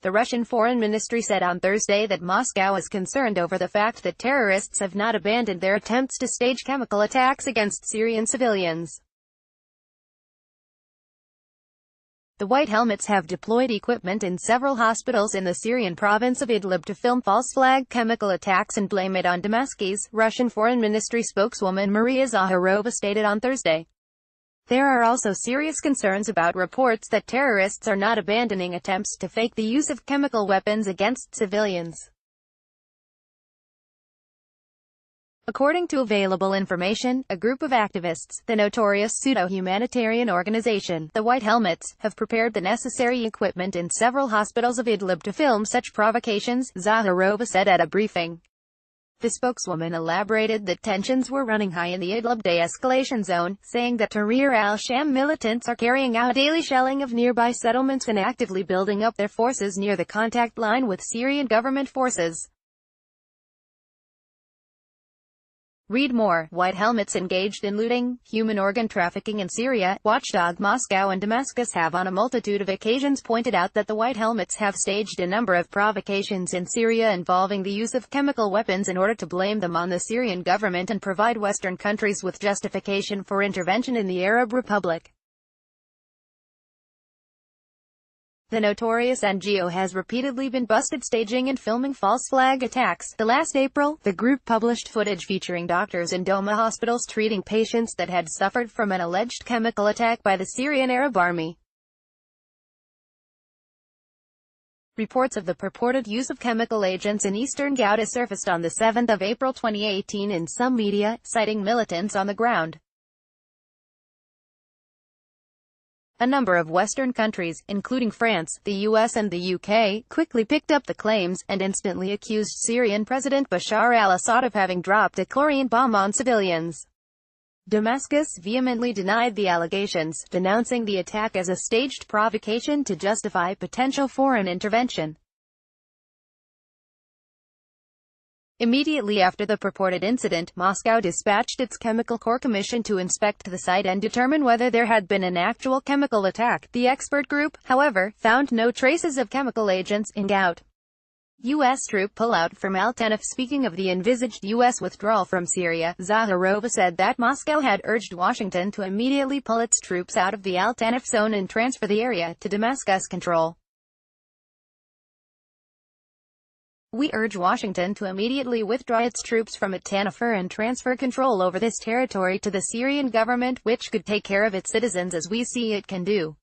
The Russian Foreign Ministry said on Thursday that Moscow is concerned over the fact that terrorists have not abandoned their attempts to stage chemical attacks against Syrian civilians. The White Helmets have deployed equipment in several hospitals in the Syrian province of Idlib to film false flag chemical attacks and blame it on Damascus, Russian Foreign Ministry spokeswoman Maria Zakharova stated on Thursday. There are also serious concerns about reports that terrorists are not abandoning attempts to fake the use of chemical weapons against civilians. According to available information, a group of activists, the notorious pseudo-humanitarian organization, the White Helmets, have prepared the necessary equipment in several hospitals of Idlib to film such provocations, Zakharova said at a briefing. The spokeswoman elaborated that tensions were running high in the Idlib de-escalation zone, saying that Tahrir al-Sham militants are carrying out daily shelling of nearby settlements and actively building up their forces near the contact line with Syrian government forces. Read more. White Helmets engaged in looting, human organ trafficking in Syria. Watchdog Moscow and Damascus have on a multitude of occasions pointed out that the White Helmets have staged a number of provocations in Syria involving the use of chemical weapons in order to blame them on the Syrian government and provide Western countries with justification for intervention in the Arab Republic. The notorious NGO has repeatedly been busted staging and filming false flag attacks. Last April, the group published footage featuring doctors in Douma hospitals treating patients that had suffered from an alleged chemical attack by the Syrian Arab Army. Reports of the purported use of chemical agents in eastern Ghouta surfaced on 7 April 2018 in some media, citing militants on the ground. A number of Western countries, including France, the US and the UK, quickly picked up the claims, and instantly accused Syrian President Bashar al-Assad of having dropped a chlorine bomb on civilians. Damascus vehemently denied the allegations, denouncing the attack as a staged provocation to justify potential foreign intervention. Immediately after the purported incident, Moscow dispatched its Chemical Corps Commission to inspect the site and determine whether there had been an actual chemical attack. The expert group, however, found no traces of chemical agents in Ghouta. U.S. troop pullout from Al-Tanf. Speaking of the envisaged U.S. withdrawal from Syria, Zakharova said that Moscow had urged Washington to immediately pull its troops out of the Al-Tanf zone and transfer the area to Damascus control. We urge Washington to immediately withdraw its troops from Al-Tanf and transfer control over this territory to the Syrian government, which could take care of its citizens as we see it can do.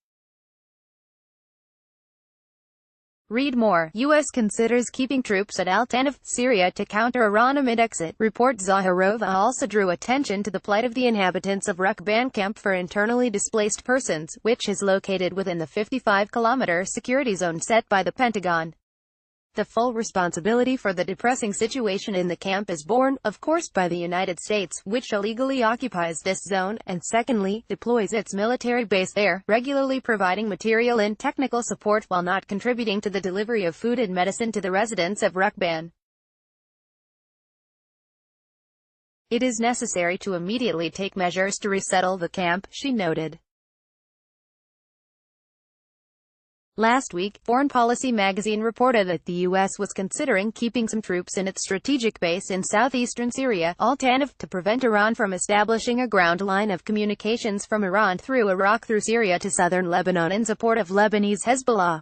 Read more. U.S. considers keeping troops at Al-Tanf, Syria to counter Iran amid exit. Report. Zakharova also drew attention to the plight of the inhabitants of Rukban camp for internally displaced persons, which is located within the 55-kilometer security zone set by the Pentagon. The full responsibility for the depressing situation in the camp is borne, of course, by the United States, which illegally occupies this zone, and secondly, deploys its military base there, regularly providing material and technical support while not contributing to the delivery of food and medicine to the residents of Rukban. It is necessary to immediately take measures to resettle the camp, she noted. Last week, Foreign Policy magazine reported that the U.S. was considering keeping some troops in its strategic base in southeastern Syria, Al-Tanf, to prevent Iran from establishing a ground line of communications from Iran through Iraq through Syria to southern Lebanon in support of Lebanese Hezbollah.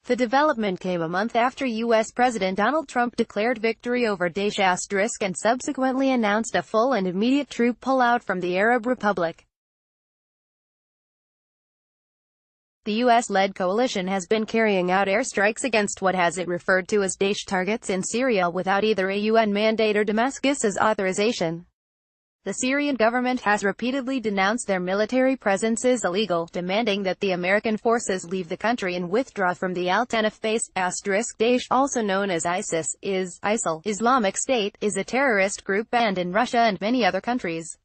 The development came a month after U.S. President Donald Trump declared victory over Daesh * and subsequently announced a full and immediate troop pullout from the Arab Republic. The U.S.-led coalition has been carrying out airstrikes against what has it referred to as Daesh targets in Syria without either a UN mandate or Damascus's authorization. The Syrian government has repeatedly denounced their military presence is illegal, demanding that the American forces leave the country and withdraw from the Al-Tanf base. Daesh, also known as ISIL, Islamic State, is a terrorist group banned in Russia and many other countries.